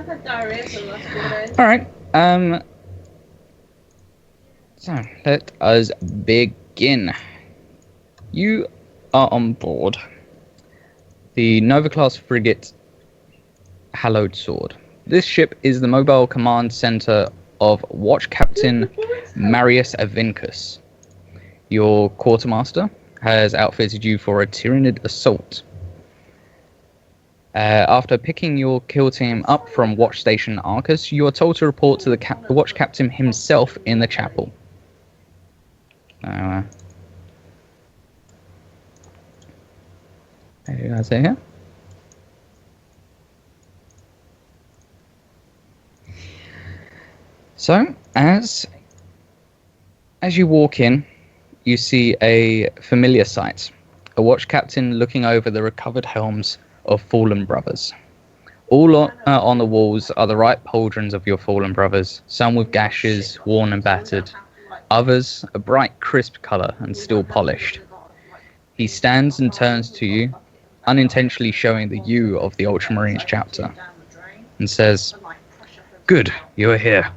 Alright, so let us begin. You are on board the Nova-class frigate Hallowed Sword. This ship is the mobile command center of Watch Captain Marius Avincus. Your quartermaster has outfitted you for a Tyranid assault. After picking your kill team up from Watch Station Arcus, you are told to report to the Watch Captain himself in the chapel. What did I say here? So, as you walk in, you see a familiar sight. A watch captain looking over the recovered helms of fallen brothers. All on the walls are the right pauldrons of your fallen brothers, some with gashes, worn and battered. Others a bright, crisp colour and still polished. He stands and turns to you, unintentionally showing the you of the Ultramarines chapter, and says, "Good, you are here.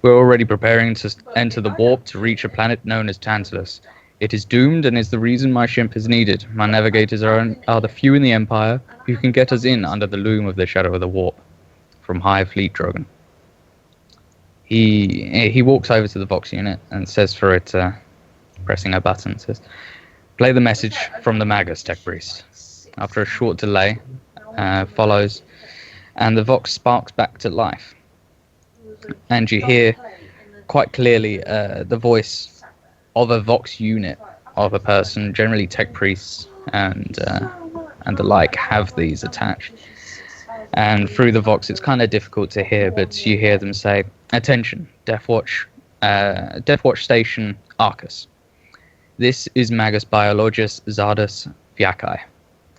We're already preparing to enter the warp to reach a planet known as Tantalus. It is doomed and is the reason my ship is needed. My navigators are the few in the Empire who can get us in under the loom of the shadow of the warp." From High Fleet Drogon. He walks over to the Vox unit and says for it, pressing a button, says, "Play the message from the Magus, Tech Priest." After a short delay follows, and the Vox sparks back to life. And you hear quite clearly the voice of a Vox unit of a person. Generally, Tech Priests and the like have these attached. And through the Vox, it's kind of difficult to hear, but you hear them say, "Attention, Deathwatch Station Arcus. This is Magus Biologist Zardas Vyakai.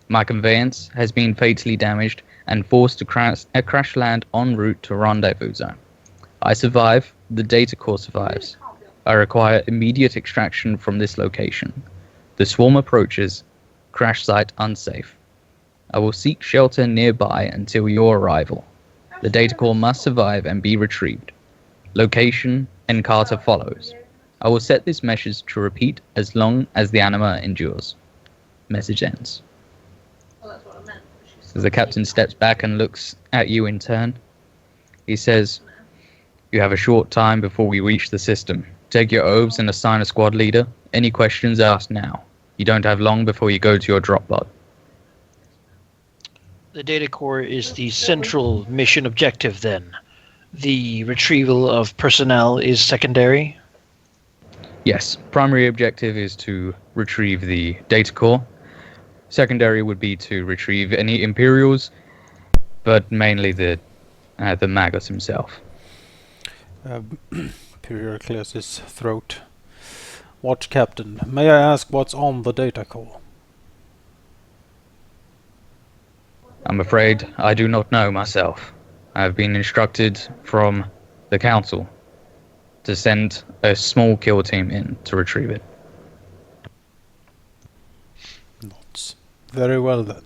My conveyance has been fatally damaged and forced to crash land en route to Rendezvous Zone. I survive, the data core survives. I require immediate extraction from this location. The swarm approaches, crash site unsafe. I will seek shelter nearby until your arrival. The data core must survive and be retrieved. Location, Encarta follows. I will set this message to repeat as long as the anima endures." Message ends. As the captain steps back and looks at you in turn, he says, "You have a short time before we reach the system. Take your oaths and assign a squad leader. Any questions, ask now. You don't have long before you go to your drop pod." The data core is the central mission objective, then. The retrieval of personnel is secondary? Yes, primary objective is to retrieve the data core. Secondary would be to retrieve any Imperials, but mainly the Magus himself. Imperial clears his throat. Watch Captain, may I ask what's on the data core? I'm afraid I do not know myself. I have been instructed from the Council to send a small kill team in to retrieve it. Not very well then.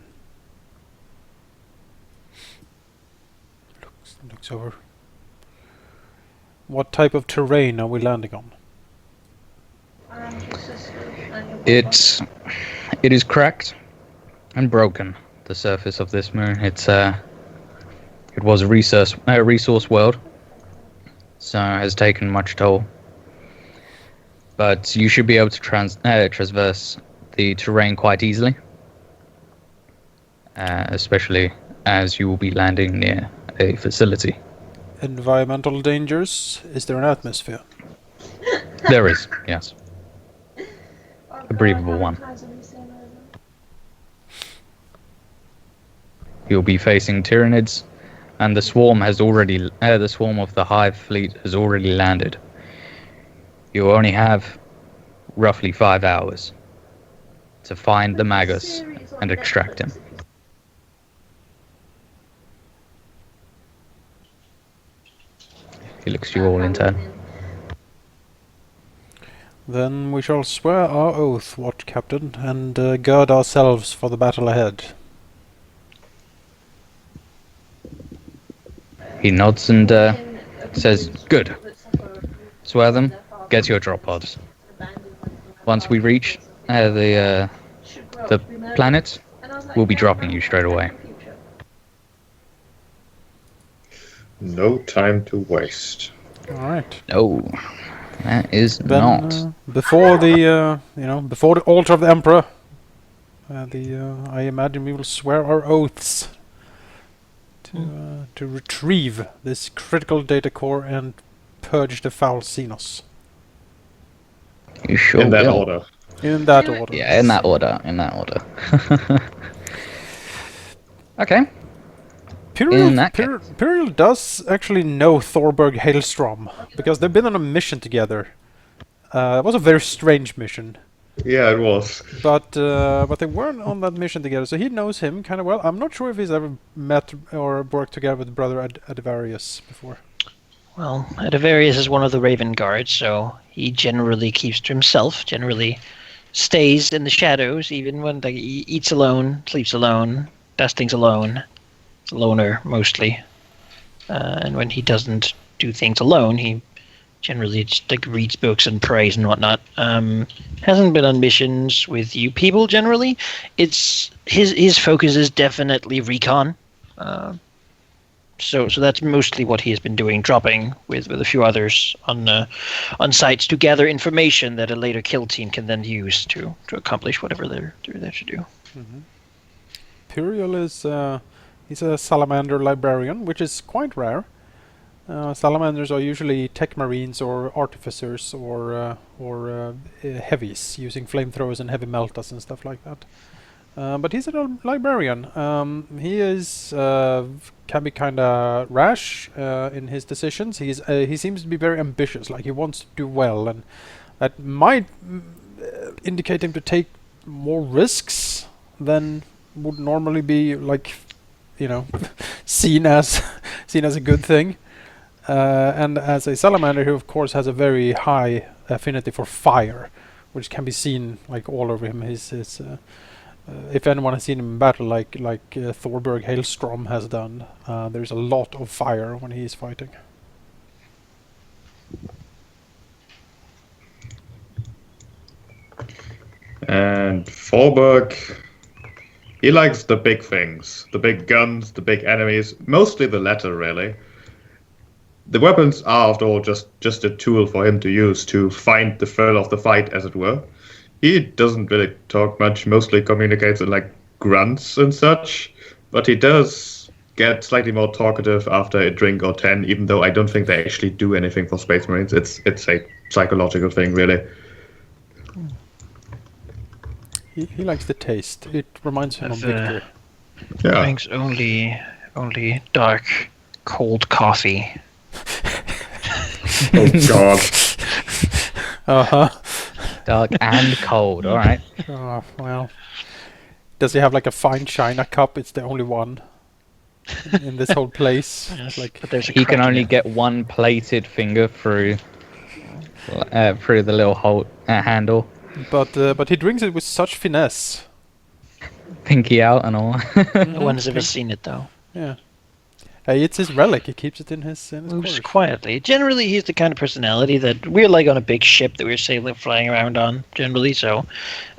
Looks over. What type of terrain are we landing on? It is cracked and broken. The surface of this moon. It was a resource world, so it has taken much toll. But you should be able to traverse the terrain quite easily, especially as you will be landing near a facility. Environmental dangers? Is there an atmosphere? There is, yes. A breathable one. You'll be facing Tyranids, and the swarm of the Hive fleet has already landed. You only have roughly 5 hours to find the Magus and extract him. He looks to you all in turn. Then we shall swear our oath, Watch Captain, and gird ourselves for the battle ahead. He nods and says, "Good. Swear them. Get to your drop pods. Once we reach the planet, we'll be dropping you straight away." No time to waste. All right. No, that is Then not. before the before the altar of the emperor, I imagine we will swear our oaths to retrieve this critical data core and purge the foul Xenos. You sure In that will. order. In that order. Yeah, in that order. Okay. In that case. Imperial does actually know Thorberg Hailstrom because they've been on a mission together. It was a very strange mission, Yeah, it was. but they weren't on that mission together, so he knows him kind of well. I'm not sure if he's ever met or worked together with brother Advarius before. Well, Advarius is one of the Raven Guards, so he generally keeps to himself, generally stays in the shadows, even when he eats alone, sleeps alone, does things alone. He's a loner, mostly. And when he doesn't do things alone, he generally just reads books and prays and whatnot. Hasn't been on missions with you people, generally. It's his focus is definitely recon. So that's mostly what he has been doing, dropping with a few others on sites to gather information that a later kill team can then use to accomplish whatever they're there to do. Imperial is he's a salamander librarian, which is quite rare. Salamanders are usually tech marines or artificers or heavies, using flamethrowers and heavy meltas and stuff like that. But he's a librarian. He is can be kind of rash in his decisions. He seems to be very ambitious, like he wants to do well, and that might indicate him to take more risks than would normally be, like, seen as a good thing. And as a salamander, who of course has a very high affinity for fire, which can be seen like all over him. His if anyone has seen him in battle, like Thorberg Hailstrom has done, there's a lot of fire when he is fighting. And Thorberg, he likes the big things, the big guns, the big enemies, mostly the latter, really. The weapons are, after all, just a tool for him to use to find the thrill of the fight, as it were. He doesn't really talk much, mostly communicates in like grunts and such, but he does get slightly more talkative after a drink or 10, even though I don't think they actually do anything for Space Marines. It's a psychological thing, really. He likes the taste. It reminds him of victory. Yeah. Drinks only dark, cold coffee. Oh God. Uh-huh. Dark and cold. All right. Well. Does he have like a fine china cup? It's the only one in this whole place. Yes, Like, but there's a He crack can in only it. get one plated finger through the little hole handle, but he drinks it with such finesse. pinky out and all. No one has ever seen it, though. Yeah. It's his relic. He keeps it in his Moves quarters. quietly. Generally, he's the kind of personality that we're like on a big ship that we're sailing, flying around on. Generally, so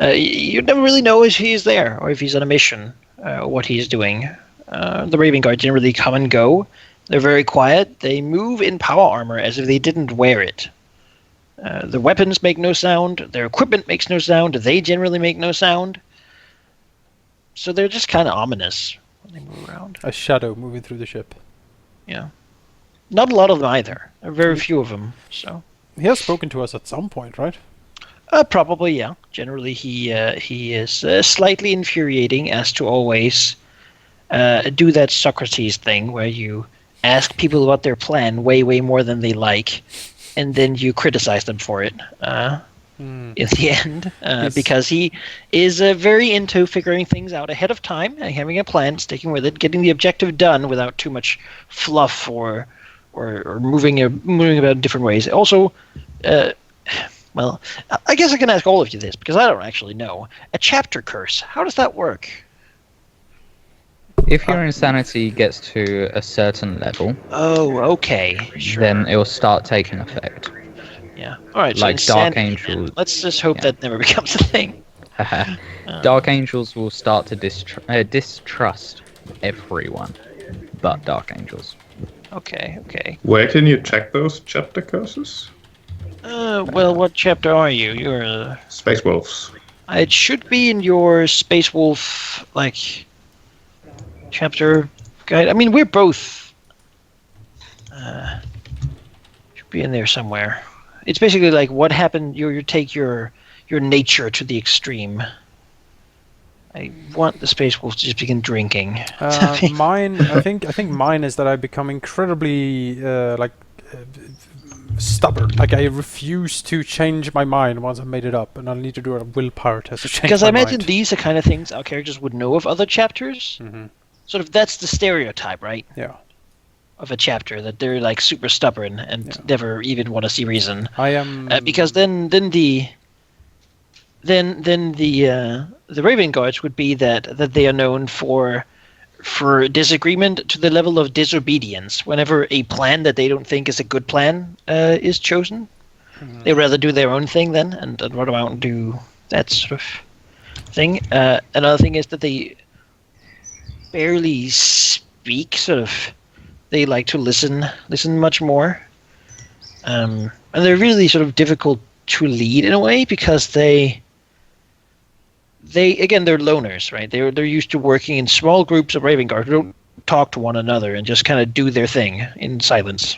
you never really know if he's there or if he's on a mission, what he's doing. The Raven Guard generally come and go. They're very quiet. They move in power armor as if they didn't wear it. The weapons make no sound. Their equipment makes no sound. They generally make no sound. So they're just kind of ominous when they move around. A shadow moving through the ship. Yeah. Not a lot of them either. There are very few of them. So. He has spoken to us at some point, right? Probably, yeah. Generally, he is slightly infuriating, as to always do that Socrates thing where you ask people about their plan way more than they like, and then you criticize them for it in the end, because he is very into figuring things out ahead of time and having a plan, sticking with it, getting the objective done without too much fluff or moving about in different ways. Also, well, I guess I can ask all of you this because I don't actually know. A chapter curse, how does that work? If your insanity gets to a certain level, Oh, okay. Sure. then it will start taking effect. Yeah. All right. Like so Dark insanity, then. Angel. Let's just hope Yeah. that never becomes a thing. Dark Angels will start to distrust everyone, but Dark Angels. Okay. Okay. Where can you check those chapter curses? Well, what chapter are you? You're. Space Wolves. It should be in your Space Wolf chapter guide. I mean, we're both. Should be in there somewhere. It's basically like what happened. You take your nature to the extreme. I want the Space Wolf to just begin drinking. Mine, I think mine is that I become incredibly stubborn. Like I refuse to change my mind once I've made it up, and I'll need to do a willpower test to change Because my I imagine mind. these are kind of things our characters would know of other chapters. Mhm. Sort of that's the stereotype, right? Yeah. Of a chapter that they're like super stubborn and Yeah. never even want to see reason. I am Because then the Raven Guards would be that they are known for disagreement to the level of disobedience. Whenever a plan that they don't think is a good plan is chosen, they rather do their own thing then and run around and do that sort of thing. Another thing is that they barely speak. Sort of, they like to listen much more, and they're really sort of difficult to lead in a way because they're loners, right? They're used to working in small groups of Raven Guard who don't talk to one another and just kind of do their thing in silence.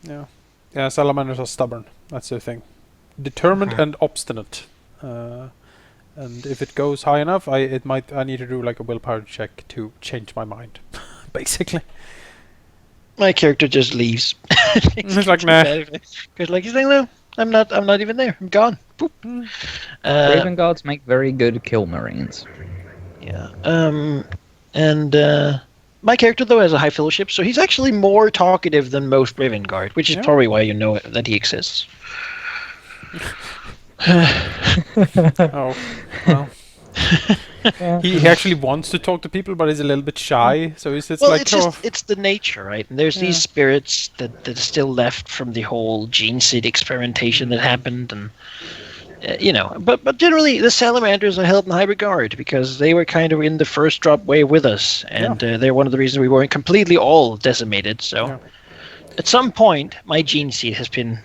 Yeah, salamanders are stubborn. That's the thing. Determined and obstinate. And if it goes high enough, I need to do like a willpower check to change my mind, basically. My character just leaves. It's like, nah. Because like he's like, no, I'm not even there. I'm gone. Boop. Raven Guards make very good kill marines. Yeah. And my character though has a high fellowship, so he's actually more talkative than most Raven Guard, which is probably why you know that he exists. Oh, well. He actually wants to talk to people, but he's a little bit shy. So it's Well, like, it's just it's the nature, right? And there's these spirits that are still left from the whole gene seed experimentation that happened, and But generally, the salamanders are held in high regard because they were kind of in the first drop wave with us, and they're one of the reasons we weren't completely all decimated. So, at some point, my gene seed has been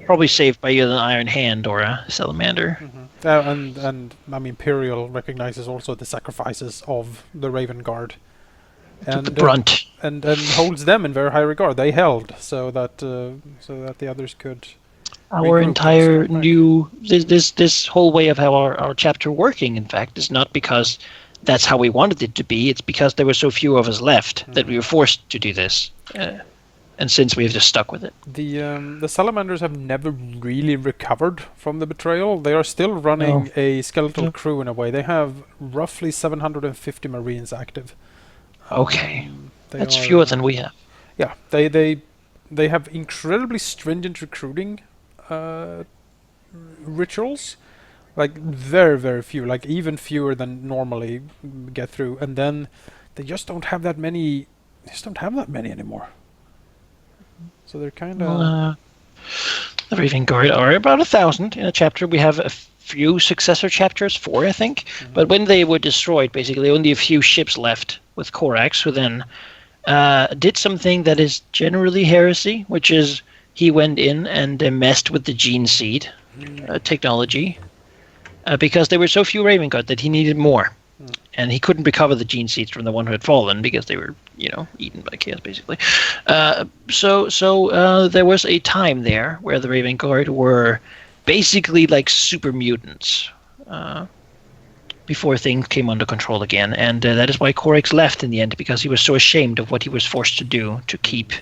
probably saved by either an Iron Hand or a salamander. and I mean, Imperial recognizes also the sacrifices of the Raven Guard, and The brunt. and holds them in very high regard. They held so that the others could. Our entire new this whole way of how our chapter working, in fact, is not because that's how we wanted it to be. It's because there were so few of us left that we were forced to do this, and since we've just stuck with it. The salamanders have never really recovered from the betrayal. They are still running a skeletal crew in a way. They have roughly 750 marines active. Okay, that's fewer than we have. Yeah, they have incredibly stringent recruiting rituals, like very few, like even fewer than normally get through, and then they just don't have that many. They just don't have that many anymore. So they're kind of. The Raven Guard are about 1,000 in a chapter. We have a few successor chapters, 4 I think. But when they were destroyed, basically only a few ships left with Korax, who then did something that is generally heresy, which is he went in and messed with the gene seed technology because there were so few Raven Guard that he needed more. And he couldn't recover the gene seeds from the one who had fallen because they were, eaten by chaos, basically. So there was a time there where the Raven Guard were basically like super mutants before things came under control again. And that is why Korax left in the end, because he was so ashamed of what he was forced to do to keep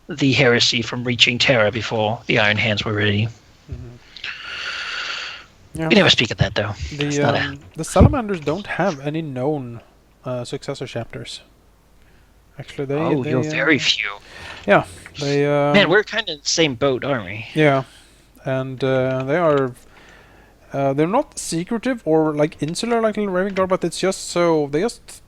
the heresy from reaching Terra before the Iron Hands were ready. Yeah. We never speak of that, though. The salamanders don't have any known successor chapters. Actually, you're very few. Yeah, they. Man, we're kind of in the same boat, aren't we? Yeah, and they are. They're not secretive or like insular like Little Raven Guard, but it's just so they just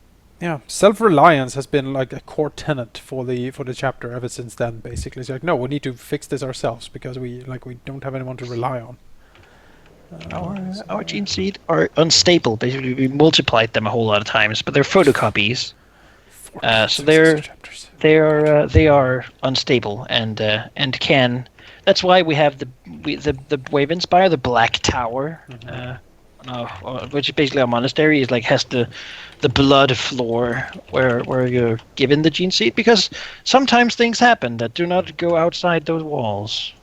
self-reliance has been like a core tenet for the chapter ever since then. Basically, it's like no, we need to fix this ourselves because we don't have anyone to rely on. Our gene seed are unstable. Basically, we multiplied them a whole lot of times, but they're photocopies. So they are unstable and can. That's why we have the Wave Spire, the Black Tower, which is basically a monastery. Is like has the blood floor where you're given the gene seed, because sometimes things happen that do not go outside those walls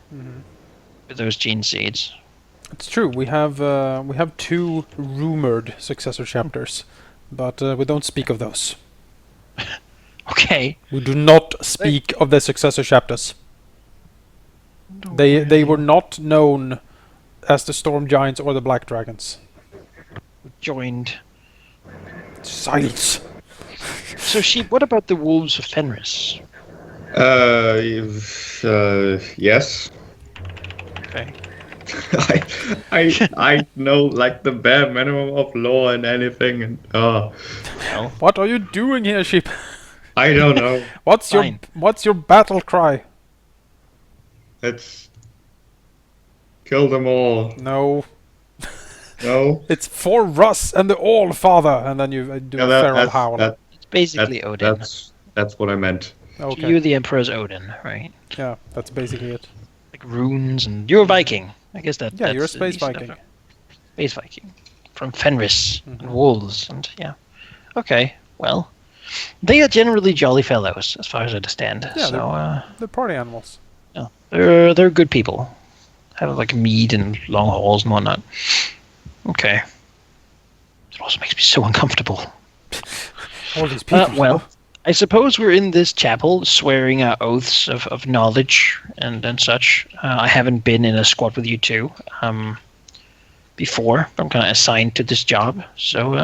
with those gene seeds. It's true. We have 2 rumored successor chapters, but we don't speak of those. Okay. We do not speak of the successor chapters. They were not known as the Storm Giants or the Black Dragons. Joined. Silence. So, Sheep, what about the Wolves of Fenris? Yes. Okay. I know like the bare minimum of lore and anything, and Well, What are you doing here, sheep? I don't know. What's Fine. your battle cry? It's kill them all. No, No. it's for Russ and the All Father, and then you do a feral howl. it's basically Odin. That's what I meant. Okay. You're the Emperor's Odin, right? Yeah, that's basically it. Like runes, and you're a Viking. I guess that. Yeah, that's you're a the space decent Viking. of- Space Viking from Fenris and wolves, and yeah. Okay, well, they are generally jolly fellows, as far as I understand. Yeah, so They're party animals. yeah, they're good people. Have like mead and long hauls and whatnot. Okay. It also makes me so uncomfortable. All these people. Well, I suppose we're in this chapel swearing our oaths of knowledge and such. I haven't been in a squad with you two before. I'm kind of assigned to this job, so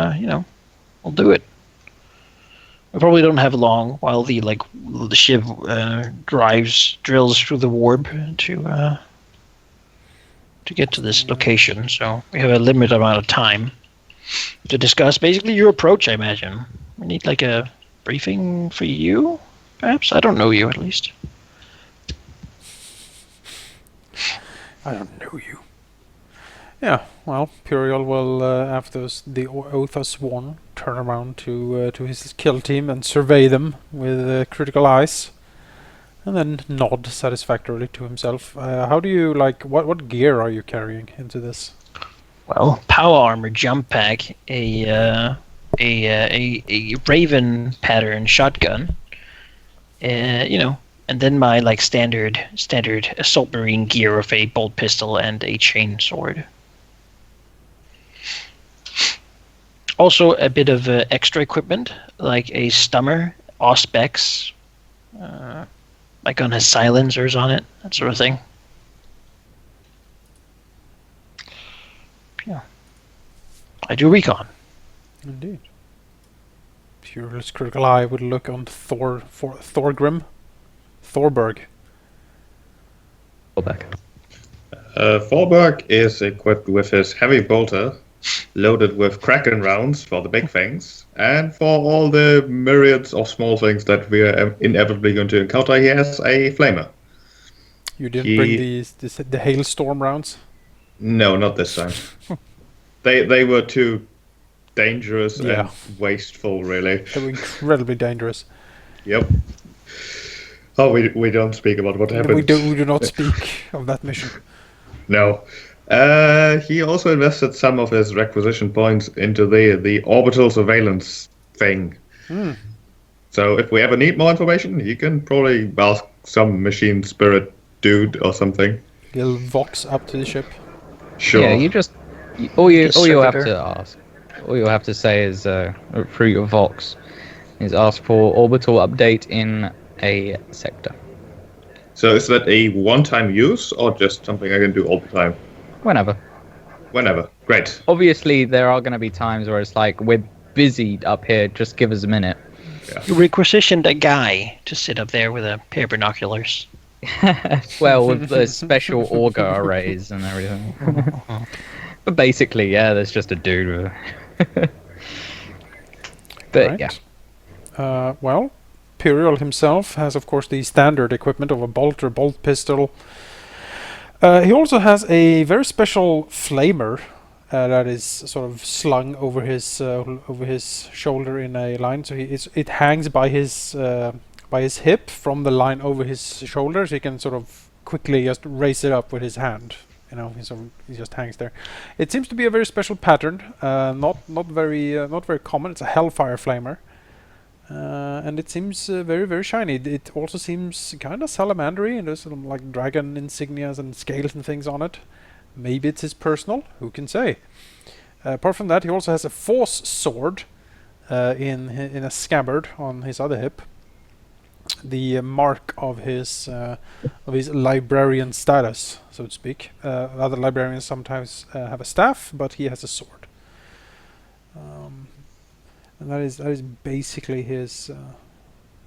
I'll do it. I probably don't have long while the ship drills through the warp to get to this location. So we have a limited amount of time to discuss basically your approach. I imagine we need like a briefing for you, perhaps. I don't know you, at least. I don't know you. Yeah, well, Puriel will, after the oath is sworn, turn around to his kill team and survey them with critical eyes, and then nod satisfactorily to himself. How do you what gear are you carrying into this? Well, power armor, jump pack, a Raven pattern shotgun, and then my standard assault marine gear of a bolt pistol and a chain sword. Also, a bit of extra equipment, like a stummer, auspex. My gun has silencers on it, that sort of thing. Yeah. I do recon. Indeed. Puriel's critical eye would look on Thorgrim. Thorberg. Go back. Forberg is equipped with his heavy bolter, loaded with Kraken rounds for the big things, and for all the myriads of small things that we are inevitably going to encounter, he has a flamer. You didn't bring the hailstorm rounds? No, not this time. They were too dangerous and wasteful, really. They were incredibly dangerous. Yep. Oh, we don't speak about what happened. We do not speak of that mission. No. He also invested some of his requisition points into the orbital surveillance thing. So if we ever need more information, he can probably ask some machine spirit dude or something. He'll vox up to the ship. Sure. Yeah, all you have servitor. to ask, all you'll have to say is through your Vox, is ask for orbital update in a sector. So is that a one-time use or just something I can do all the time? Whenever. Whenever. Great. Obviously, there are going to be times where it's like, we're busy up here, just give us a minute. You requisitioned a guy to sit up there with a pair of binoculars. Well, with the special auger arrays and everything. But basically, yeah, there's just a dude with But Right. yeah. Well, Imperial himself has, of course, the standard equipment of a bolt or bolt pistol. He also has a very special flamer that is sort of slung over his shoulder in a line. So it hangs by his hip from the line over his shoulder, so he can sort of quickly just raise it up with his hand. You know, he just hangs there. It seems to be a very special pattern, not very common. It's a Hellfire flamer, and it seems very very shiny. It also seems kind of salamandery, and there's sort of like dragon insignias and scales and things on it. Maybe it's his personal. Who can say? Apart from that, he also has a force sword in a scabbard on his other hip. The mark of his librarian status, so to speak. Other librarians sometimes have a staff, but he has a sword. And that is basically his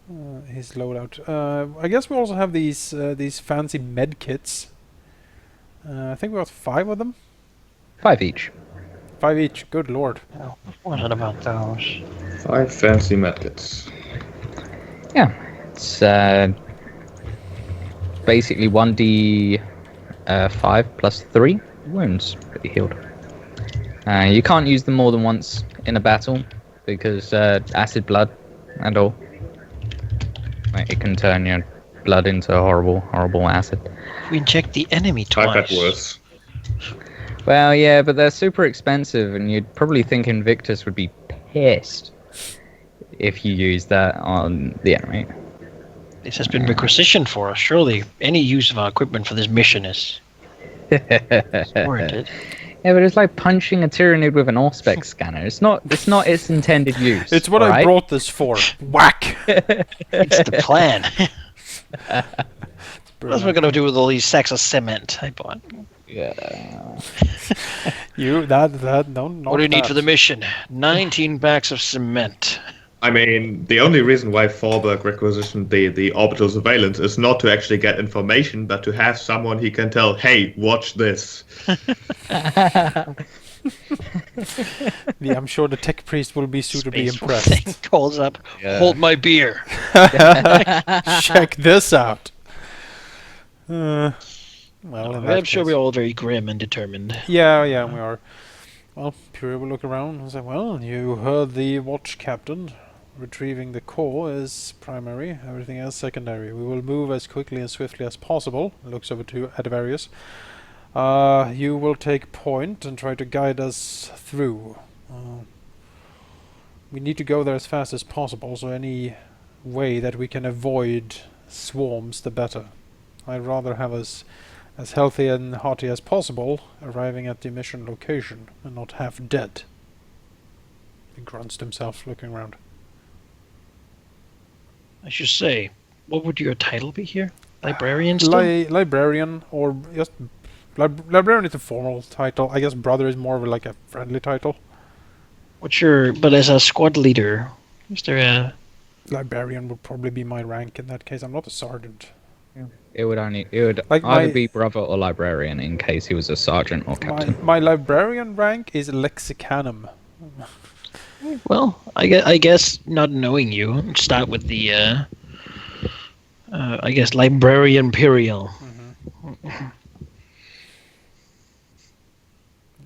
loadout. I guess we also have these fancy med kits. I think we got 5 of them. 5 each. 5 each. Good lord. Oh, what about those? 5 fancy medkits. Yeah. It's basically 1d 5 plus 3 wounds that you healed. You can't use them more than once in a battle because acid blood and all. Like, it can turn your blood into horrible acid. We inject the enemy twice. I've had worse. Well, yeah, but they're super expensive, and you'd probably think Invictus would be pissed if you use that on the enemy. This has been requisitioned for us. Surely any use of our equipment for this mission is warranted. Yeah, but it's like punching a Tyranid with an Auspex scanner. It's not its intended use. It's what I brought this for. Whack! It's the plan. What we're gonna do with all these sacks of cement I bought? Yeah. What do you need for the mission? 19 bags of cement. I mean, the only reason why Forberg requisitioned the orbital surveillance is not to actually get information, but to have someone he can tell, hey, watch this. I'm sure the tech priest will be suitably Spaceful impressed. thing calls up, Yeah. hold my beer. Check this out. Well, in that I'm sure case- we're all very grim and determined. Yeah, we are. Well, Puri will look around and say, well, you heard the watch captain. Retrieving the core is primary, everything else secondary. We will move as quickly and swiftly as possible. Looks over to Advarius. You will take point and try to guide us through. We need to go there as fast as possible, so any way that we can avoid swarms, the better. I'd rather have us as healthy and hearty as possible, arriving at the mission location, and not half dead. He grunts to himself, looking around. I should say, what would your title be here? Librarian still? Librarian, or just... Librarian is a formal title. I guess brother is more of like a friendly title. What's your... But as a squad leader, is there a... Librarian would probably be my rank in that case. I'm not a sergeant. It would Like either my- be brother or librarian in case he was a sergeant or captain. My librarian rank is lexicanum. Well, I guess not knowing you, start with the, I guess, Librarian Imperial.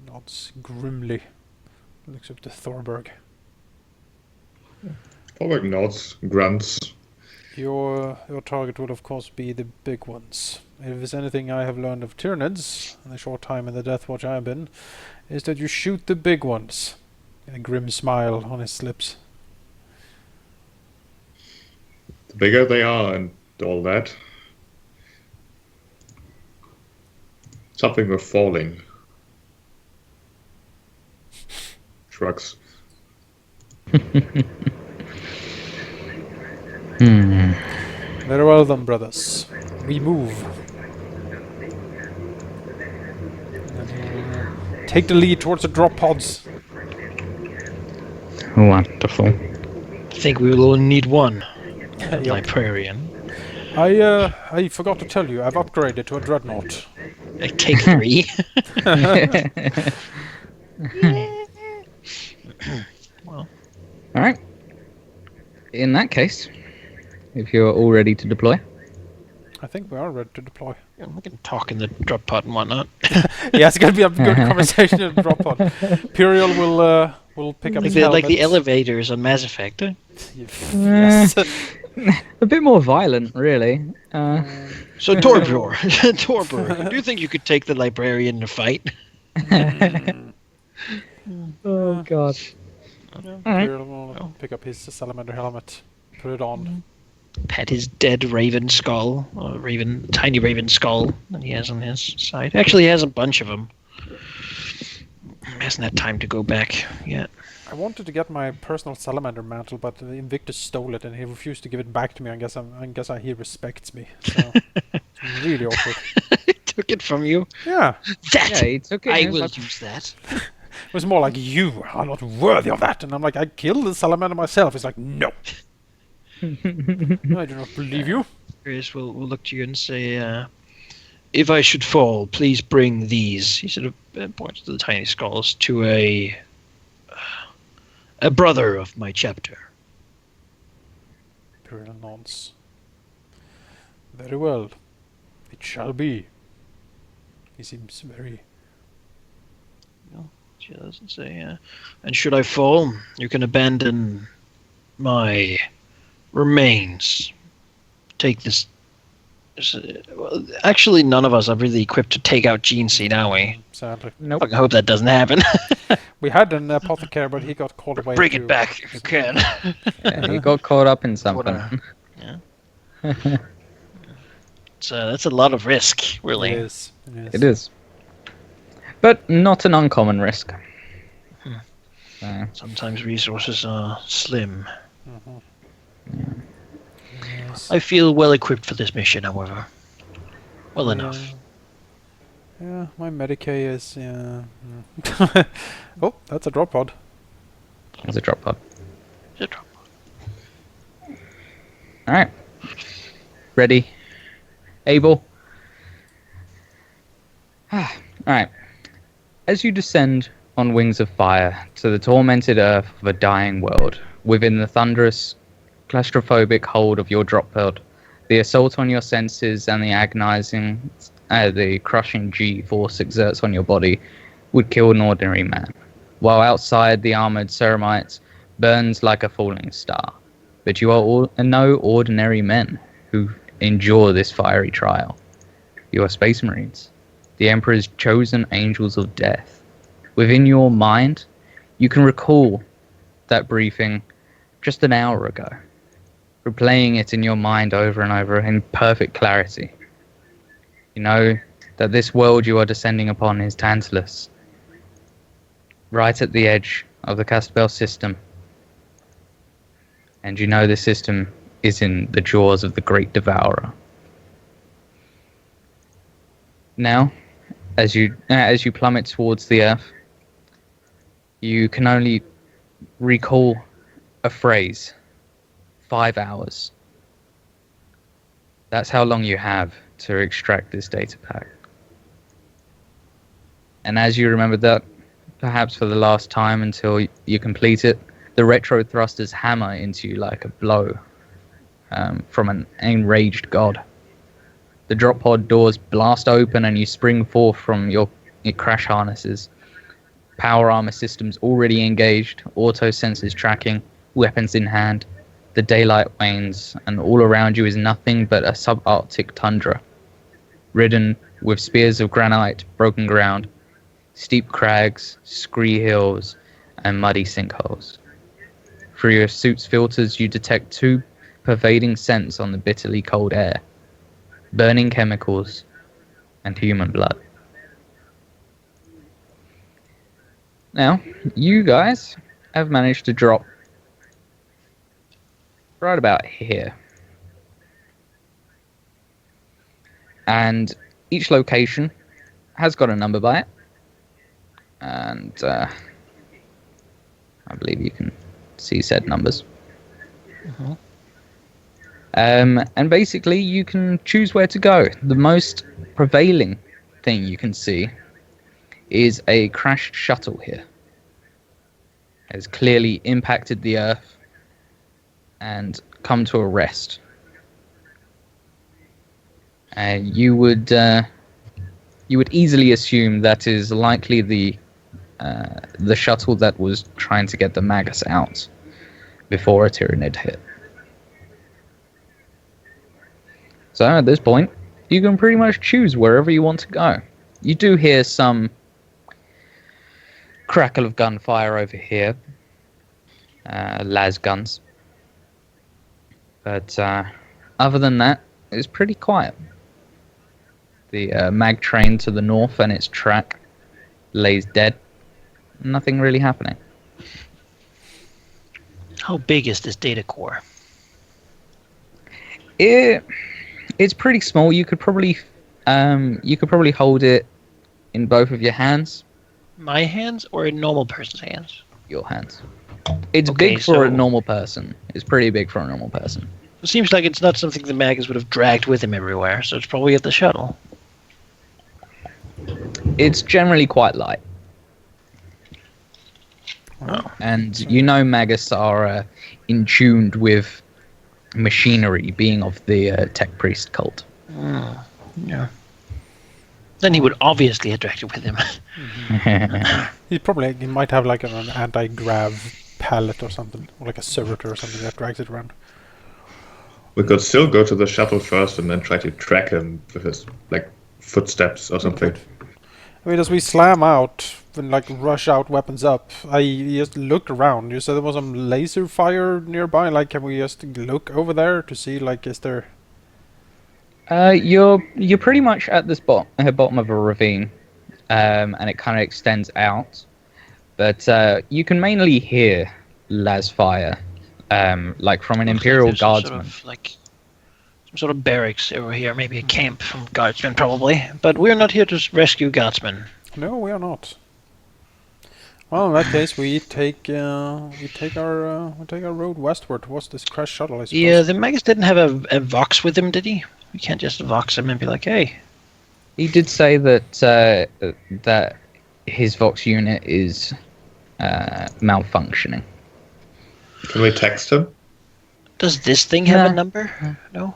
Nods grimly. Looks up to Thorberg. Forberg nods, grunts. Your target will of course be the big ones. If there's anything I have learned of Tyranids in the short time in the Deathwatch I have been, is that you shoot the big ones. A grim smile on his lips. The bigger they are and all that. Something with falling. Shrugs. Very well then, brothers. We move. Take the lead towards the drop pods. Wonderful. I think we will only need one Librarian. I forgot to tell you, I've upgraded to a dreadnought. I take 3. Well, All right. In that case, if you're all ready to deploy. I think we are ready to deploy. we can talk in the drop pod and whatnot. Yeah, it's gonna be a good conversation in the drop pod. Imperial will pick up his helmet. Like the elevators on Mass Effect. Yes. A bit more violent, really. So Torbjor, Torbjor, do you think you could take the librarian in a fight? Oh God. Imperial will pick up his salamander helmet, put it on. Pet his dead raven skull, or tiny raven skull that he has on his side. Actually, he has a bunch of them. He hasn't had time to go back yet. I wanted to get my personal salamander mantle, but the Invictus stole it, and he refused to give it back to me. I guess he respects me. So it's really awkward. He took it from you. Yeah. That Yeah, he took it. I and he will was like, use that. It was more like, you are not worthy of that. And I'm like, I killed the salamander myself. He's like, no. I do not believe you. Chris will look to you and say, if I should fall, please bring these. He sort of points to the tiny skulls to a brother of my chapter. Imperial nods. Very well. It shall be. He seems very... She doesn't say, and should I fall, you can abandon my remains. Take this. Well, actually, none of us are really equipped to take out Gene Seed, are we? Sadly. Nope. I hope that doesn't happen. We had an apothecary, but he got called away. Bring it back if you can. Yeah, he got caught up in something. Yeah. That's a lot of risk, really. It is. It is. But not an uncommon risk. Sometimes resources are slim. Yes. I feel well equipped for this mission, however. Well enough. Yeah, my Medicae is... Oh, that's a drop pod. There's a drop pod. It's a drop. Alright. Ready? Able? Alright. As you descend on wings of fire to the tormented earth of a dying world, within the thunderous, claustrophobic hold of your drop pod, the assault on your senses and the crushing G-force exerts on your body would kill an ordinary man, while outside the armored Ceramites burns like a falling star. But you are no ordinary men who endure this fiery trial. You are Space Marines, the Emperor's chosen angels of death. Within your mind, you can recall that briefing just an hour ago, replaying it in your mind over and over in perfect clarity. You know that this world you are descending upon is Tantalus, right at the edge of the Castabel system. And you know this system is in the jaws of the Great Devourer. Now, as you plummet towards the earth, you can only recall a phrase. 5 hours. That's how long you have to extract this data pack. And as you remember that, perhaps for the last time until you complete it, the retro thrusters hammer into you like a blow from an enraged god. The drop pod doors blast open and you spring forth from your crash harnesses. Power armor systems already engaged, auto sensors tracking, weapons in hand. The daylight wanes, and all around you is nothing but a subarctic tundra, ridden with spears of granite, broken ground, steep crags, scree hills, and muddy sinkholes. Through your suit's filters, you detect two pervading scents on the bitterly cold air: burning chemicals and human blood. Now, you guys have managed to drop right about here. And each location has got a number by it. And I believe you can see said numbers. And basically you can choose where to go. The most prevailing thing you can see is a crashed shuttle here. has clearly impacted the Earth and come to a rest. And you would easily assume that is likely the shuttle that was trying to get the Magus out before a Tyranid hit. So at this point, you can pretty much choose wherever you want to go. You do hear some crackle of gunfire over here, las guns. But other than that, it's pretty quiet. The mag train to the north and its track lays dead. Nothing really happening. How big is this data core? It's pretty small. You could probably hold it in both of your hands. My hands or a normal person's hands? Your hands. It's Okay, big for a so- normal person. It's pretty big for a normal person. It seems like it's not something the Magus would have dragged with him everywhere, so it's probably at the shuttle. It's generally quite light. Oh. And you know Magus are in tuned with machinery, being of the tech priest cult. Yeah. Then he would obviously have dragged it with him. He might have like an anti-grav pallet or something, or like a servitor or something that drags it around. We could still go to the shuttle first and then try to track him with his footsteps or something. I mean, as we slam out and rush out, weapons up, I just looked around. You said there was some laser fire nearby. Can we just look over there to see? Is there? You're pretty much at this bottom of a ravine, and it kind of extends out. But you can mainly hear las fire, from an Imperial There's Guardsman. Some sort of barracks over here, maybe a camp from Guardsmen probably. But we're not here to rescue Guardsmen. No, we are not. Well, in that case, we take our road westward towards this crashed shuttle. I suppose. Yeah, the Magus didn't have a Vox with him, did he? We can't just Vox him and be like, hey. He did say that that his Vox unit is malfunctioning. Can we text him? Does this thing have Nah. a number? No?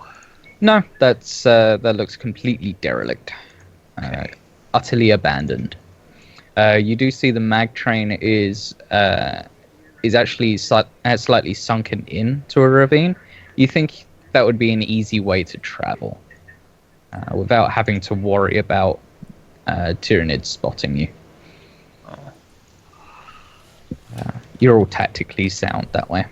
No, that looks completely derelict, utterly abandoned. You do see the mag train is actually slightly sunken into a ravine. You think that would be an easy way to travel without having to worry about Tyranids spotting you. You're all tactically sound that way.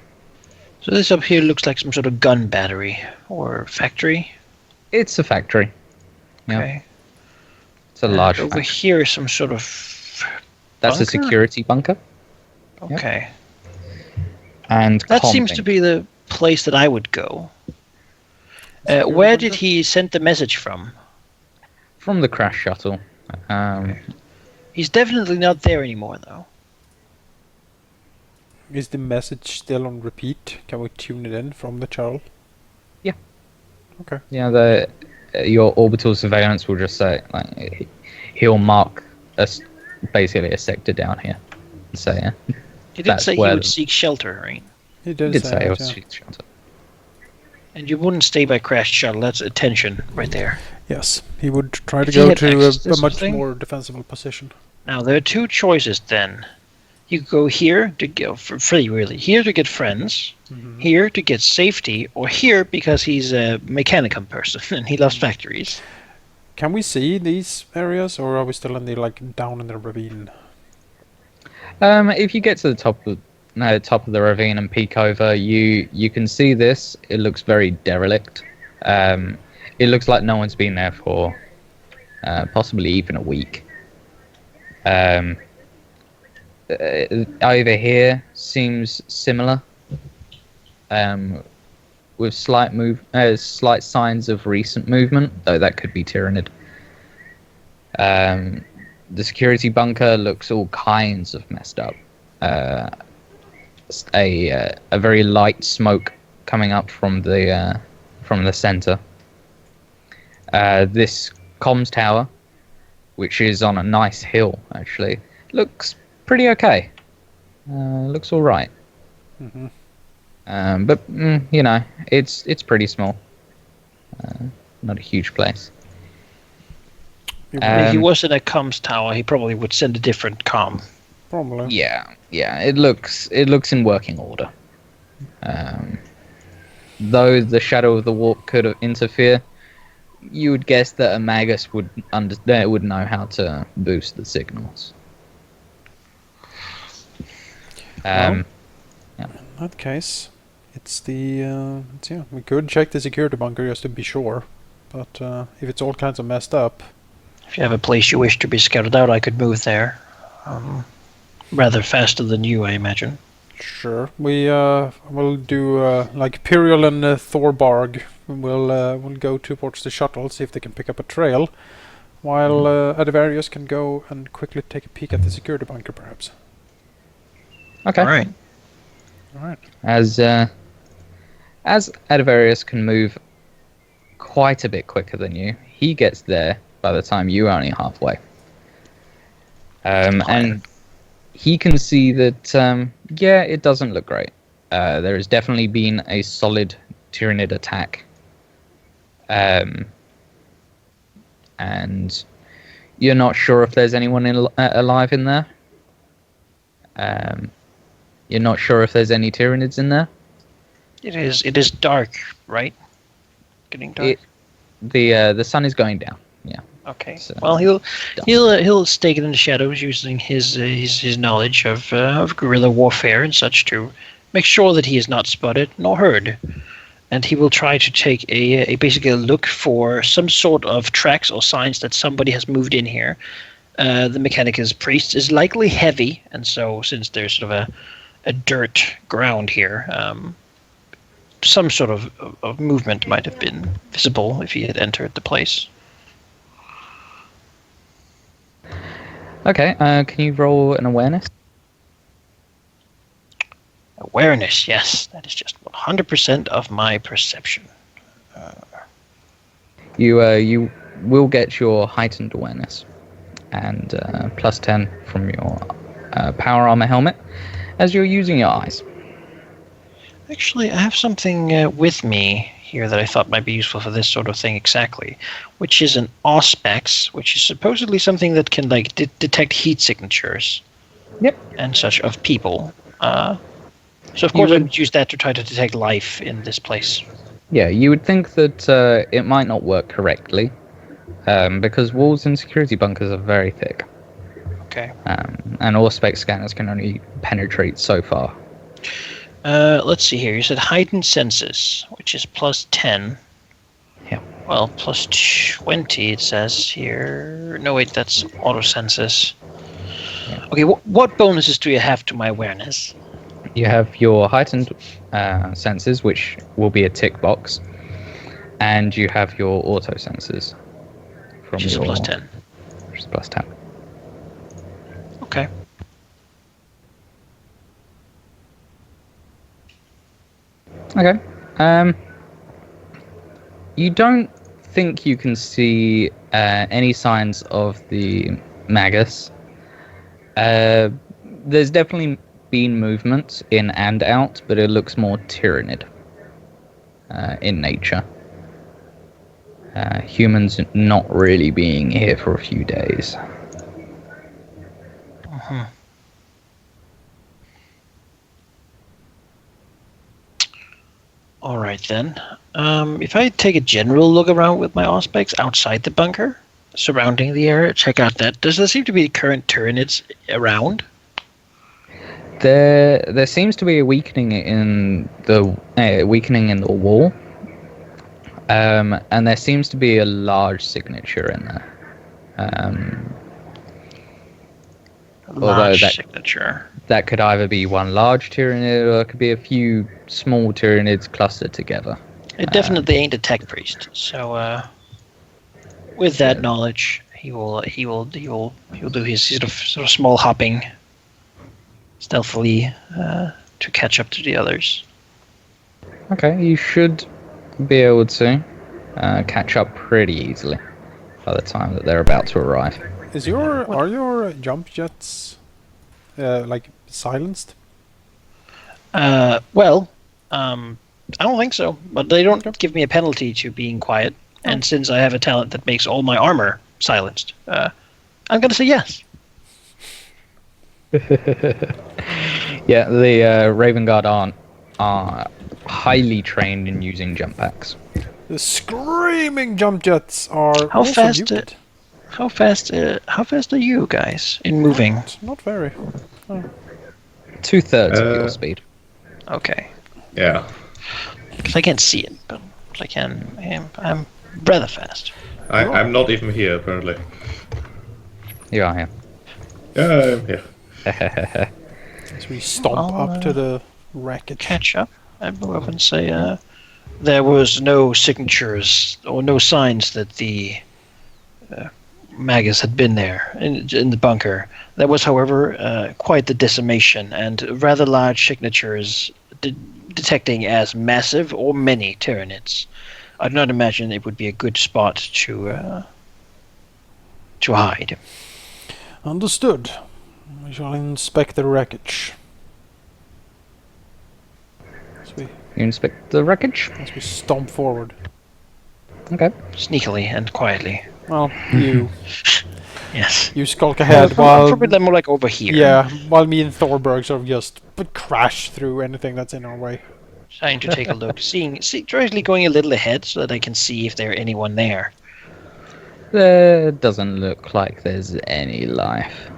So this up here looks like some sort of gun battery or factory. It's a factory. Yeah, Okay. it's a large Over factory. here is some sort of That's a bunker? security bunker. Okay. And That seems comping. to be the place that I would go. Where did he send the message from? From the crash shuttle. He's definitely not there anymore, though. Is the message still on repeat? Can we tune it in from the shuttle? Yeah. Okay. Yeah, your orbital surveillance will just say he'll mark basically a sector down here and say He did That's say he where would the- seek shelter, right? He did, did say that, it was yeah. street shelter. And you wouldn't stay by crashed shuttle. That's attention right there. Yes, he would try to If he go had to access to a much something- more defensible position. Now, there are two choices then. You could go here to go for free, really. Here to get friends, here to get safety, or here because he's a mechanicum person and he loves factories. Can we see these areas, or are we still in the down in the ravine? If you get to the top of the ravine and peek over, you can see this. It looks very derelict. It looks like no one's been there for possibly even a week. Over here seems similar, with slight signs of recent movement, though that could be Tyranid. The security bunker looks all kinds of messed up. A very light smoke coming up from the center. This comms tower, which is on a nice hill, actually, looks pretty okay. looks all right. Hmm. But you know, it's pretty small. Not a huge place. If he was in a comms tower, he probably would send a different comm. Probably. Yeah. It looks in working order. Though the shadow of the warp could interfere, you would guess that a Magus would know how to boost the signals. Well, Yeah. in that case, it's the yeah. We could check the security bunker just to be sure, but if it's all kinds of messed up, If you have a place you wish to be scouted out, I could move there. Rather faster than you, I imagine. sure. We will do like Pyriel and Thorbarg. We'll go towards the shuttle, see if they can pick up a trail, while Advarius can go and quickly take a peek at the security bunker, perhaps. Okay. All right. All right. As Advarius can move quite a bit quicker than you, he gets there by the time you are only halfway. And he can see that, it doesn't look great. There has definitely been a solid Tyranid attack. And you're not sure if there's anyone alive in there. You're not sure if there's any Tyranids in there. It is dark, right? Getting dark. The sun is going down. Yeah. Okay. So, Well, he'll stake it in the shadows using his knowledge of guerrilla warfare and such to make sure that he is not spotted nor heard, and he will try to take basically a look for some sort of tracks or signs that somebody has moved in here. The Mechanicus priest is likely heavy, and so since there's sort of a dirt ground here, some sort of movement might have been visible if he had entered the place. Okay, can you roll an awareness? Awareness, yes. That is just 100% of my perception. You will get your heightened awareness and plus 10 from your power armor helmet as you're using your eyes. Actually, I have something with me here that I thought might be useful for this sort of thing exactly, which is an Auspex, which is supposedly something that can like detect heat signatures. Yep. And such of people. So of course I would use that to try to detect life in this place. Yeah, you would think that it might not work correctly because walls and security bunkers are very thick. Okay. And Auspex scanners can only penetrate so far. Let's see here. You said heightened senses, which is plus 10. Yeah. Well, plus 20 it says here. No, wait, that's auto senses. Yeah. Okay, what bonuses do you have to my awareness? You have your heightened senses, which will be a tick box, and you have your auto senses. Which is plus 10. Which is plus 10. Okay. Okay. You don't think you can see any signs of the Magus. There's definitely been movement in and out, but it looks more Tyranid in nature. Humans not really being here for a few days. Uh-huh. All right then. If I take a general look around with my Auspex outside the bunker, surrounding the area, check out that. Does there seem to be current Tyranids around? There seems to be a weakening in the wall, and there seems to be a large signature in there. Large signature. That could either be one large Tyranid or it could be a few small Tyranids clustered together. It definitely ain't a tech priest. So, with that knowledge, he will do his sort of small hopping, stealthily, to catch up to the others. Okay, you should be able to catch up pretty easily by the time that they're about to arrive. Are your jump jets like silenced? Well, I don't think so. But they don't give me a penalty to being quiet. And since I have a talent that makes all my armor silenced, I'm going to say yes. Yeah, the Raven Guard are highly trained in using jump packs. The screaming jump jets are How also fast? muted. How fast are you guys in moving? Not very. 2/3 of your speed. Okay, Yeah. because I can't see it, but I'm rather fast. I'm not even here, apparently. You are here. Yeah, I'm here. As we stomp up to the wreckage. Catch up. I go up and say, there was no signatures or no signs that the Magus had been there in the bunker. There was, however, quite the decimation and rather large signatures detecting as massive or many Tyranids. I do not imagine it would be a good spot to hide. Understood. We shall inspect the wreckage. You inspect the wreckage? As we stomp forward. Okay. Sneakily and quietly. Well, you Yes. you skulk ahead while Probably more like over here. yeah, while me and Thorberg sort of just crash through anything that's in our way. Trying to take a look, trying going a little ahead so that I can see if there's anyone there. There doesn't look like there's any life.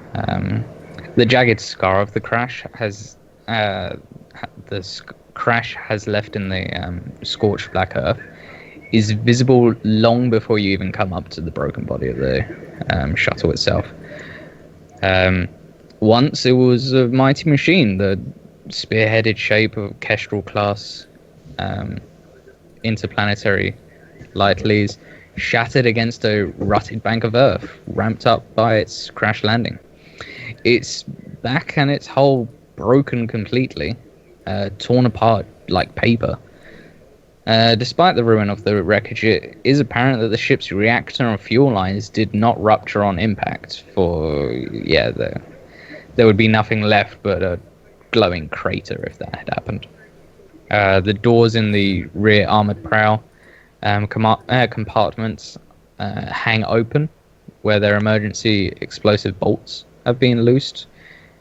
The jagged scar of the crash has crash has left in the scorched black earth is visible long before you even come up to the broken body of the shuttle itself. Once it was a mighty machine, the spearheaded shape of Kestrel class interplanetary lightlies shattered against a rutted bank of earth, ramped up by its crash landing. Its back and its hull broken completely, torn apart like paper. Despite the ruin of the wreckage, it is apparent that the ship's reactor and fuel lines did not rupture on impact, for, yeah, there would be nothing left but a glowing crater if that had happened. The doors in the rear armored prow compartments hang open, where their emergency explosive bolts have been loosed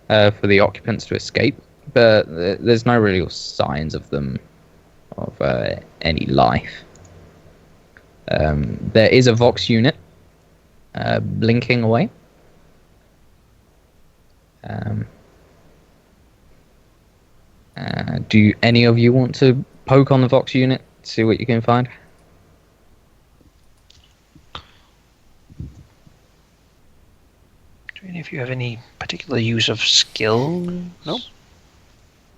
for the occupants to escape, but there's no real signs of them of any life. There is a Vox unit blinking away. Do any of you want to poke on the Vox unit, see what you can find? Do any of you have any particular use of skill? Nope.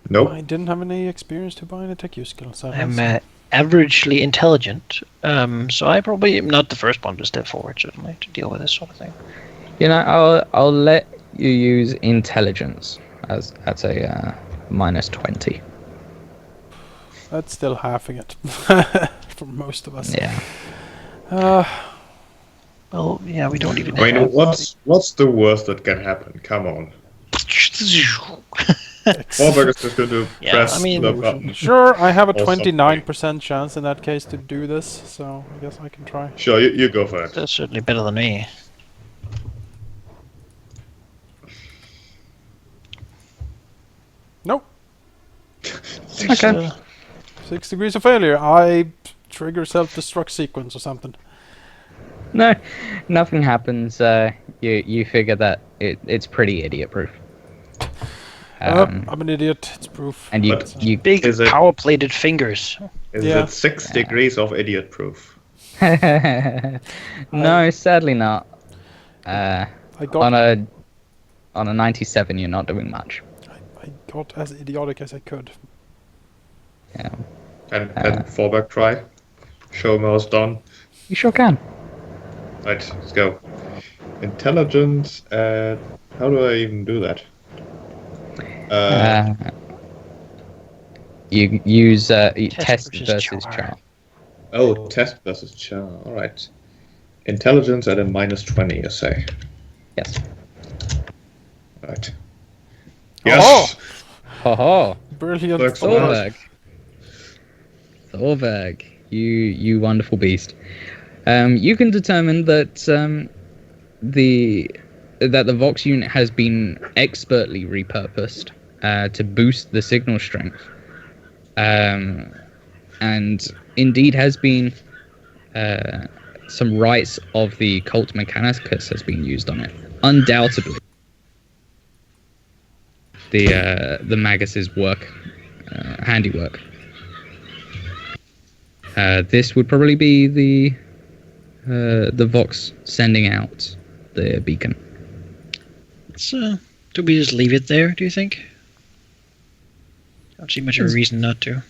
Nope. I didn't have any experience to buy a tech use skill, so I'm averagely intelligent, so I probably am not the first one to step forward, certainly, to deal with this sort of thing. You know, I'll let you use intelligence as at a -20. that's still halving it for most of us. Yeah. Well, yeah, we don't even I mean, have... what's the worst that can happen? Come on. Warburg is just going to Yeah, press I mean- the button. Sure, I have a Or something. 29% chance in that case to do this, so I guess I can try. Sure, you go for it. That's certainly better than me. Nope. Okay. 6 degrees of failure. I trigger self-destruct sequence or something. No, nothing happens. You figure that it's pretty idiot-proof. I'm an idiot. It's proof. And you But- you Big Is it- power-plated fingers. Is Yeah. it 6 degrees of idiot proof? no, sadly not. I got On a 97, you're not doing much. I got as idiotic as I could. Yeah, And fallback try. Show most done. you sure can. Right, let's go. Intelligence. How do I even do that? You use Test test versus versus char. char. Oh, test versus char. All right. Intelligence at a -20, you say? Yes. Right. Yes. Haha. Brilliant. Works so Thorberg. well. Thorberg. You wonderful beast. You can determine that the Vox unit has been expertly repurposed to boost the signal strength, and indeed has been some rights of the cult mechanicus has been used on it. Undoubtedly, the Magus's work, handiwork. This would probably be the Vox sending out the beacon. So, do we just leave it there, do you think? Don't see much of a reason not to.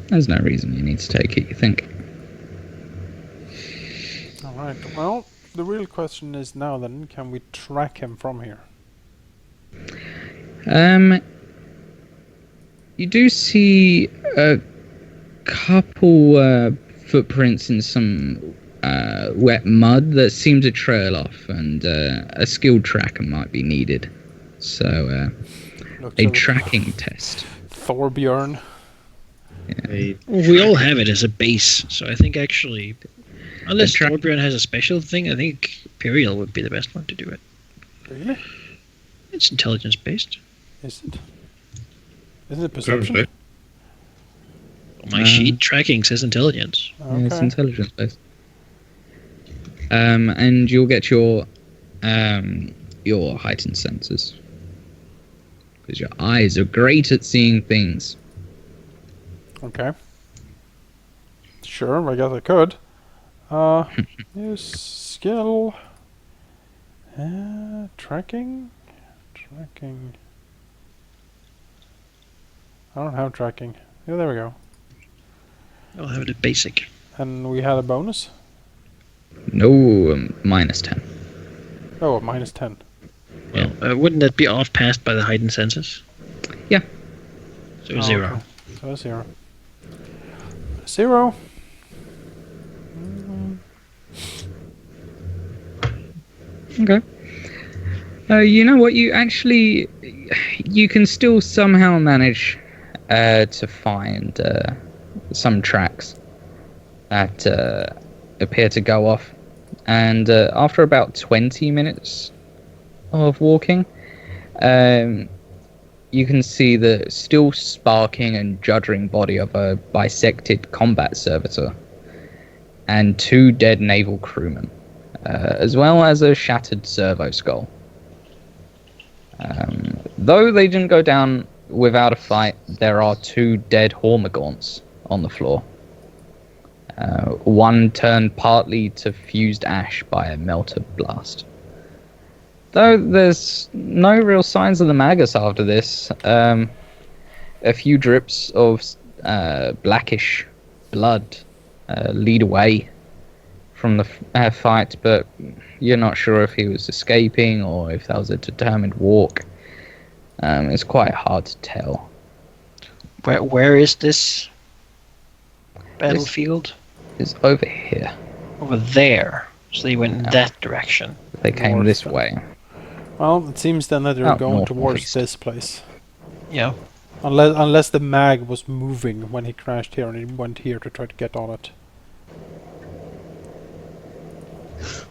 There's no reason you need to take it, you think? Alright, well, the real question is now then, can we track him from here? You do see a couple footprints in some wet mud that seem to trail off, and a skilled tracker might be needed. So, a tracking test. Thorbjorn. We all have it as a base, so I think actually, unless Thorbjorn has a special thing, I think Imperial would be the best one to do it. Really? It's intelligence based. Is it? Isn't it perception? Currently. My sheet tracking says intelligence. Okay. Yeah, it's intelligence based. And you'll get your heightened senses, because your eyes are great at seeing things. Okay. Sure, I guess I could. Use skill. Tracking? Tracking. I don't have tracking. Yeah, there we go. I'll have it at basic. And we had a bonus? No, -10. Oh, a -10. Well, wouldn't that be off passed by the heightened senses? Yeah. So 0. Okay. So 0. 0. Okay. You know what? You can still somehow manage to find some tracks that appear to go off, and after about 20 minutes of walking, you can see the still sparking and juddering body of a bisected combat servitor and 2 dead naval crewmen, as well as a shattered servo skull. Though they didn't go down without a fight, there are 2 dead Hormagaunts on the floor. One turned partly to fused ash by a melter blast. Though there's no real signs of the Magus after this. A few drips of blackish blood lead away from the fight, but you're not sure if he was escaping or if that was a determined walk. It's quite hard to tell. Where is this battlefield? It's over here. Over there. So they went in that direction. They came North. this way. Well, it seems then that they're going north, towards northeast. this place. Yeah. Unless the mag was moving when he crashed here and he went here to try to get on it.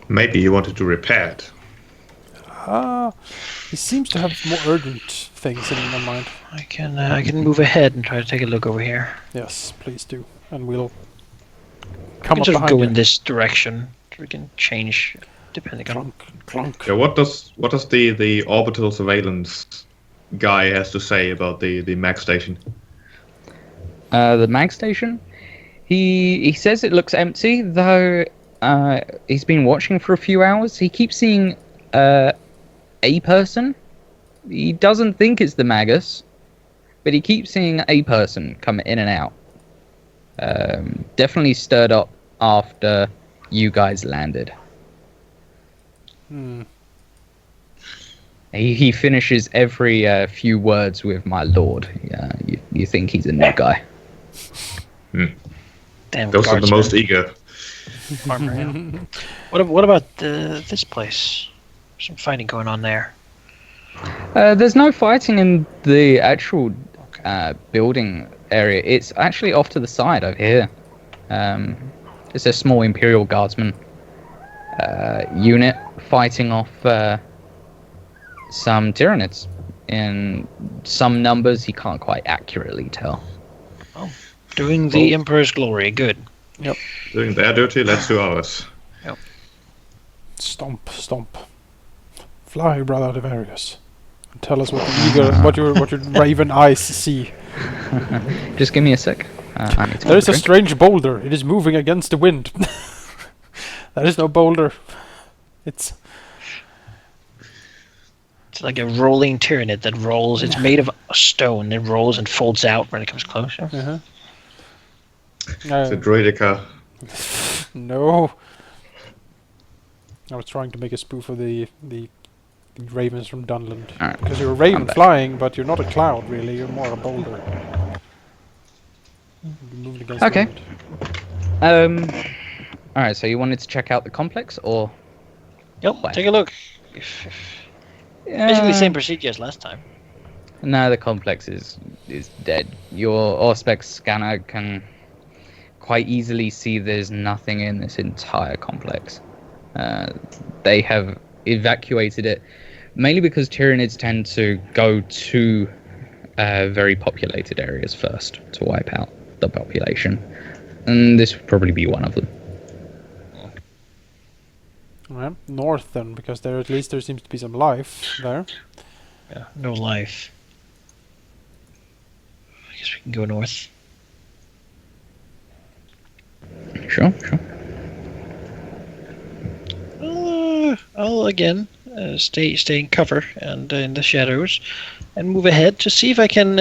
Maybe he wanted to repair it. He seems to have more urgent things in my mind. I can move ahead and try to take a look over here. Yes, please do. And we'll We come can up just behind go you. in this direction. We can change depending on. Clunk, clunk. Yeah, what does the orbital surveillance guy has to say about the mag station? The mag station? He says it looks empty, though he's been watching for a few hours. He keeps seeing a person. He doesn't think it's the Magus, but he keeps seeing a person come in and out. Definitely stirred up after you guys landed. He finishes every few words with "my lord." You think he's a new guy. Damn, Those are the guardsmen. most eager. Armor, yeah. What about this place? Some fighting going on there. There's no fighting in the actual building area. It's actually off to the side over here. It's a small Imperial Guardsman unit fighting off some Tyranids. In some numbers, you can't quite accurately tell. Oh, doing the Emperor's glory. Good. Yep. Doing their duty, let's do ours. Yep. Stomp, stomp. Fly, brother Devarius. And tell us what the eagle, what your raven eyes see. Just give me a sec. I need to There is a drink. strange boulder. It is moving against the wind. That is no boulder. It's like a rolling Tyranid that rolls. It's made of stone. It rolls and folds out when it comes closer. It's a Druidica. No. I was trying to make a spoof of the ravens from Dunland. Alright, Because you're a raven I'm back. flying, but you're not a cloud, really. You're more a boulder. You're moving against the Okay. wind. Alright, so you wanted to check out the complex, or? Yep, Why? take a look. Basically the same procedure as last time. No, the complex is dead. Your Auspex scanner can quite easily see there's nothing in this entire complex. They have evacuated it, mainly because Tyranids tend to go to very populated areas first to wipe out the population. And this would probably be one of them. Alright, north then, because there at least there seems to be some life there. Yeah, no life. I guess we can go north. Sure. I'll again stay in cover and in the shadows, and move ahead to see if I can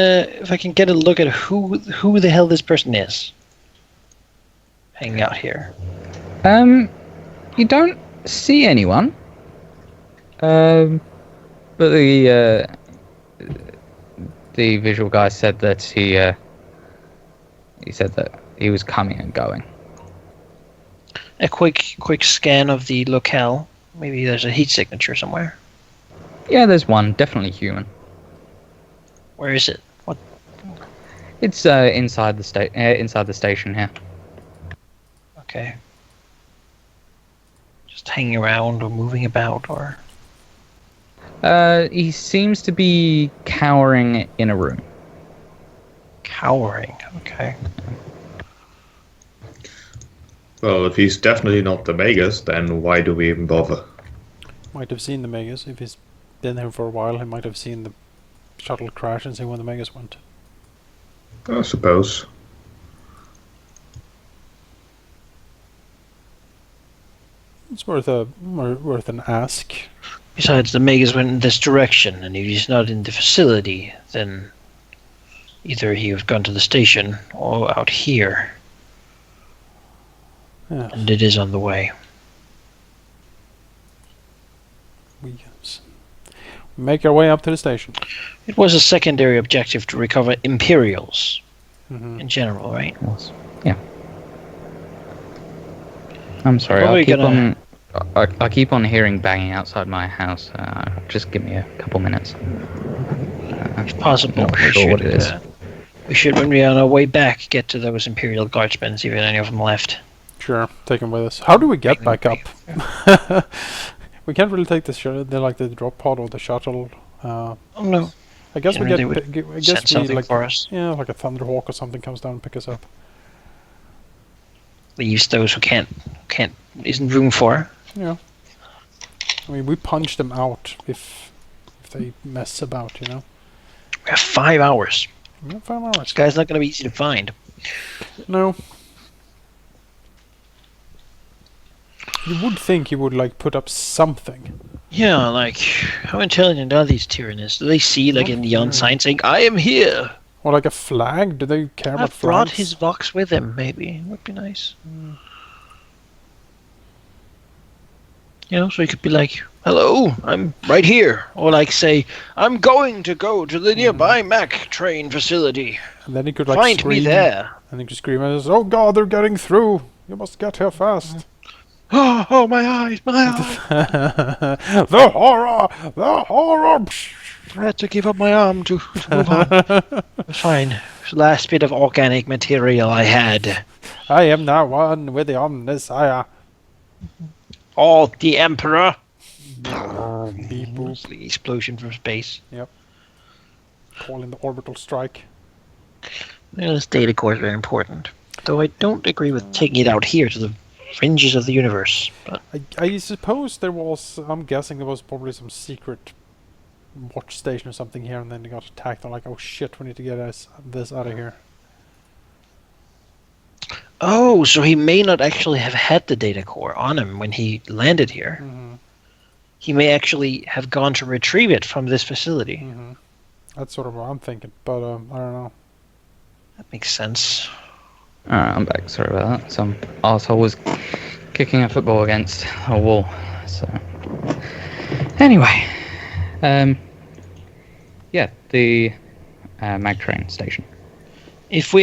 get a look at who the hell this person is. Hanging out here. You don't see anyone. But the visual guy said that he said that he was coming and going. A quick scan of the locale. Maybe there's a heat signature somewhere. Yeah, there's one, definitely human. Where is it? What? It's inside the station here. Okay. Just hanging around or moving about or. He seems to be cowering in a room. Cowering. Okay. Well, if he's definitely not the Magus, then why do we even bother? Might have seen the Magus. If he's been here for a while, he might have seen the shuttle crash and seen where the Magus went. I suppose. It's worth an ask. Besides, the Magus went in this direction, and if he's not in the facility, then either he has gone to the station or out here, Yeah. and it is on the way. We make our way up to the station. It was a secondary objective to recover Imperials Mm-hmm. in general, right? Yeah. I'm sorry. Probably I keep on hearing banging outside my house. Just give me a couple minutes. If possible, Not sure what it is. We should, when we're on our way back, get to those Imperial Guardsmen, see if any of them left. Sure, take them with us. How do we get Take them back up? We can't really take the shuttle. They're like the drop pod or the shuttle. Oh no. I guess we Generally get. they I Send guess we something like. for us. Yeah, like a Thunderhawk or something comes down and picks us up. Leaves those who can't isn't room for. Yeah. I mean, we punch them out if they mess about, you know. We have 5 hours. Yeah, 5 This hours. guy's not going to be easy to find. No. You would think he would like put up something. Yeah, like, how intelligent are these Tyranids? Do they see, like, a neon sign saying, I am here? Or like a flag? Do they care about I've brought flags? his Vox with him, maybe. Would be nice. You know, so he could be like, hello, I'm right here. Or like say, I'm going to go to the nearby Mac train facility. And then he could like Find scream. me there. And he could scream at us, "Oh God, they're getting through! You must get here fast!" Oh, my eyes, my eyes. The horror! The horror! I had to give up my arm to move on. Fine. Last bit of organic material I had. I am now one with the Omnissiah. Oh, the Emperor! Beep boop. The explosion from space. Yep. Calling the orbital strike. This data core is very important. Though I don't agree with taking it out here to the fringes of the universe. But I suppose there was, I'm guessing there was probably some secret watch station or something here, and then they got attacked. I'm like, oh shit, we need to get this out of here. oh, so he may not actually have had the data core on him when he landed here. Mm-hmm. He may actually have gone to retrieve it from this facility. Mm-hmm. That's sort of what I'm thinking, but I don't know. That makes sense. Alright, I'm back. Sorry about that. Some arsehole was kicking a football against a wall. So, anyway, yeah, the mag train station. If we